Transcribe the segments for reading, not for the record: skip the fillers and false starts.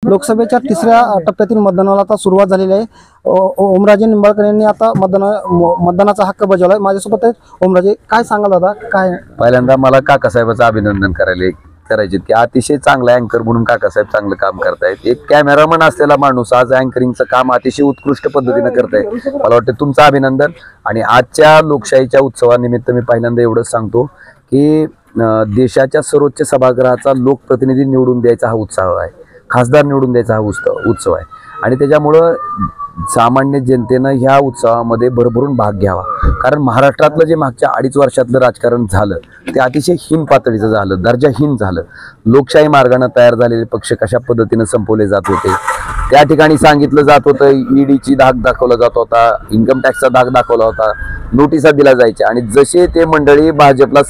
लोकसभेच्या तिसऱ्या टप्प्यातील मतदानाला आता सुरुवात झालेली आहे। ओमराजे निंबाळकर यांनी आता मतदानाचा हक्क बजावला आहे। माझ्यासोबत आहेत ओमराजे, काय सांगाल दादा? काय पहिल्यांदा मला काकासाहेबांचं अभिनंदन करायचे की अतिशय चांगला अँकर म्हणून काकासाहेब चांगलं काम करतायत। एक कॅमेरामन असलेला माणूस आज अँकरिंगचं काम अतिशय उत्कृष्ट पद्धतीने करताय। मला वाटतं तुमचं अभिनंदन। आणि आजच्या लोकशाहीच्या उत्सवानिमित्त मी पहिल्यांदा एवढंच सांगतो की देशाच्या सर्वोच्च सभागृहाचा लोकप्रतिनिधी निवडून द्यायचा हा उत्सव आहे, खासदार निवडून द्यायचा हा उत्सव आहे। आणि त्याच्यामुळं सामान्य जनतेनं ह्या उत्सवामध्ये भरभरून भाग घ्यावा। कारण महाराष्ट्रातलं जे मागच्या 2.5 वर्षातलं राजकारण झालं ते अतिशय हीन पातळीचं झालं, दर्जाहीन झालं। लोकशाही मार्गाने तयार झालेले पक्ष कशा पद्धतीने संपवले जात होते, त्या ठिकाणी सांगितलं जात होतं ईडीची धाक दाखवला जात होता, इन्कम टॅक्सचा धाक दाखवला होता, नोटिसा दिल्या जायच्या। आणि जसे ते मंडळी भाजपला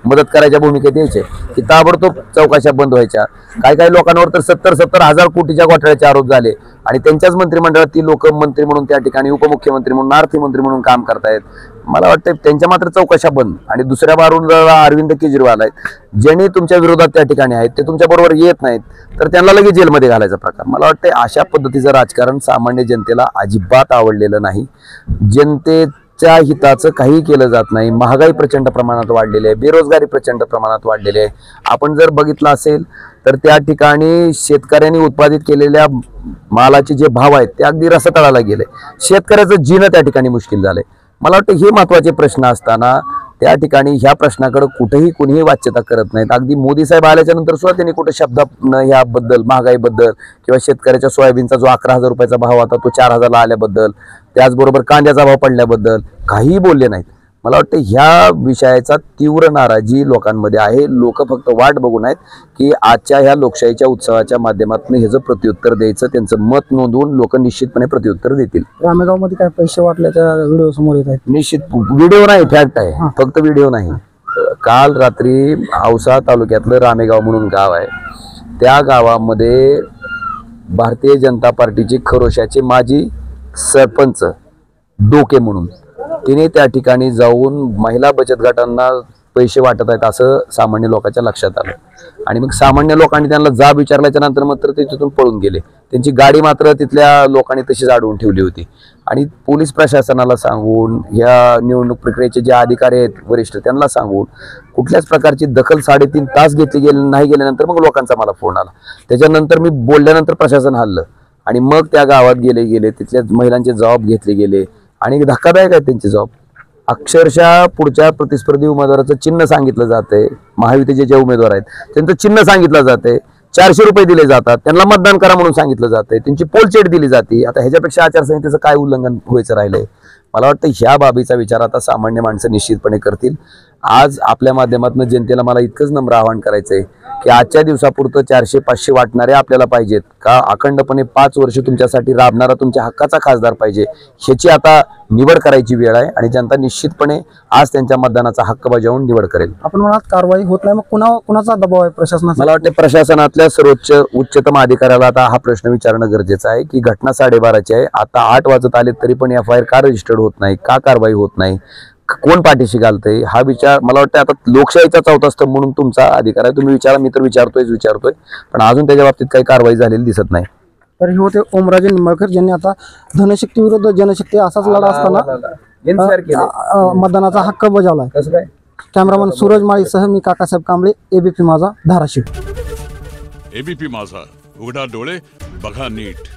मदत करायच्या भूमिकेत यायचे की ताबडतोब चौकशा बंद व्हायच्या। काही लोकांवर तर 70 हजार कोटीच्या घोटाळ्याचे आरोप झाले आणि त्यांच्याच मंत्रिमंडळात ती लोक मंत्री म्हणून त्या ठिकाणी उपमुख्यमंत्री म्हणून आर्थिकमंत्री म्हणून काम करतायत। मला वाटतं त्यांच्या मात्र चौकशा बंद। आणि दुसऱ्या बाजूला अरविंद केजरीवाल आहेत, ज्यांनी तुमच्या विरोधात त्या ठिकाणी आहेत, ते तुमच्या बरोबर येत नाहीत तर त्यांना लगेच जेलमध्ये घालायचा प्रकार। मला वाटतं अशा पद्धतीचं राजकारण सामान्य जनतेला अजिबात आवडलेलं नाही। जनतेच्या हिताचं काही केलं जात नाही। महागाई प्रचंड प्रमाणात वाढलेली आहे, बेरोजगारी प्रचंड प्रमाणात वाढलेली आहे। आपण जर बघितलं असेल तर त्या ठिकाणी शेतकऱ्यांनी उत्पादित केलेल्या मालाचे जे भाव आहेत ते अगदी रसातळाला गेले। शेतकऱ्याचं जीणं त्या ठिकाणी मुश्किल झालंय। मला वाटतं हे महत्त्वाचे प्रश्न असताना त्या ठिकाणी ह्या प्रश्नाकडे कुठेही कुणीही वाच्यता करत नाहीत। अगदी मोदी साहेब आल्याच्या नंतर सुद्धा त्यांनी कुठे शब्द ह्याबद्दल, महागाईबद्दल किंवा शेतकऱ्याच्या सोयाबीनचा जो 11,000 रुपयाचा भाव होता तो 4,000 ला आल्याबद्दल, त्याचबरोबर कांद्याचा भाव पडल्याबद्दल काही बोलले नाहीत। मला वाटतं ह्या विषयाचा तीव्र नाराजी लोकांमध्ये आहे। लोक फक्त वाट बघून आहेत की आजच्या ह्या लोकशाहीच्या उत्सवाच्या माध्यमातून ह्याचं प्रत्युत्तर द्यायचं, त्यांचं मत नोंदवून लोक निश्चितपणे प्रत्युत्तर देतील। रामेगावमध्ये काय पैसे वाटल्याच्या व्हिडिओ समोर येत आहेत? निश्चित व्हिडिओ नाही, फॅक्ट आहे, फक्त व्हिडिओ नाही। काल रात्री औसा तालुक्यातलं रामेगाव म्हणून गाव आहे, त्या गावामध्ये भारतीय जनता पार्टीचे खरोशाचे माजी सरपंच डोके म्हणून तिने त्या ठिकाणी जाऊन महिला बचत गटांना पैसे वाटत आहेत असं सामान्य लोकांच्या लक्षात आलं। आणि मग सामान्य लोकांनी त्यांना जाब विचारल्याच्या नंतर मात्र ते तिथून पळून गेले। त्यांची गाडी मात्र तिथल्या लोकांनी तशीच अडवून ठेवली होती। आणि पोलीस प्रशासनाला सांगून, या निवडणूक प्रक्रियेचे जे अधिकारी आहेत वरिष्ठ त्यांना सांगून कुठल्याच प्रकारची दखल 3.5 तास घेतली नाही गेल्यानंतर मग लोकांचा मला फोन आला। त्याच्यानंतर मी बोलल्यानंतर प्रशासन हल्लं आणि मग त्या गावात गेले तिथल्या महिलांचे जबाब घेतले गेले। आणि धक्कादायक आहे त्यांची जॉब। अक्षरशः पुढच्या प्रतिस्पर्धी उमेदवाराचं चिन्ह सांगितलं जातंय, महायुतीचे जे उमेदवार आहेत त्यांचं चिन्ह सांगितलं जातंय, 400 रुपये दिले जातात, त्यांना मतदान करा म्हणून सांगितलं जातंय, त्यांची पोलचेट दिली जाते। आता ह्याच्यापेक्षा आचारसंहितेचं काय उल्लंघन व्हायचं राहिलंय? मला वाटतं ह्या बाबीचा विचार आता सामान्य माणसं निश्चितपणे करतील। आज आपल्या माध्यमातून जनतेला मला इतकंच नम्र आवाहन करायचंय की आजच्या दिवसापुरतं 400-500 वाटणारे आपल्याला पाहिजेत का अखंडपणे 5 वर्ष तुमच्यासाठी राबणारा तुमच्या हक्काचा खासदार पाहिजे, ह्याची आता निवड करायची वेळ आहे। आणि जनता निश्चितपणे आज त्यांच्या मतदानाचा हक्क बजावून निवड करेल। आपण म्हणाल कारवाई होत नाही, मग कुणाचा दबाव आहे प्रशासनाचा? मला वाटतं प्रशासनातल्या सर्वोच्च उच्चतम अधिकाऱ्याला आता हा प्रश्न विचारणं गरजेचं आहे की घटना 12:30ची आहे, आता 8 वाजत आले तरी पण FIR का रजिस्टर्ड होत नाही, का कारवाई होत नाही, कोण पाठीशी घालतंय? हा विचार मला वाटतं आता लोकशाहीचा चौथा स्तंभ म्हणून तुमचा अधिकार आहे, तुम्ही विचारा। मी तर विचारतोय पण अजून त्याच्या बाबतीत काही कारवाई झालेली दिसत नाही। तर हे होते ओमराजे निंबाळकर, ज्यांनी आता धनशक्ती विरुद्ध जनशक्ती असाच लढा असताना मतदानाचा हक्क बजावला आहे। कॅमेरामन सूरज माळीसह मी काकासाहेब कांबळे, ABP माझा, धाराशिव। ABP माझा, उघडा डोळे बघा नीट।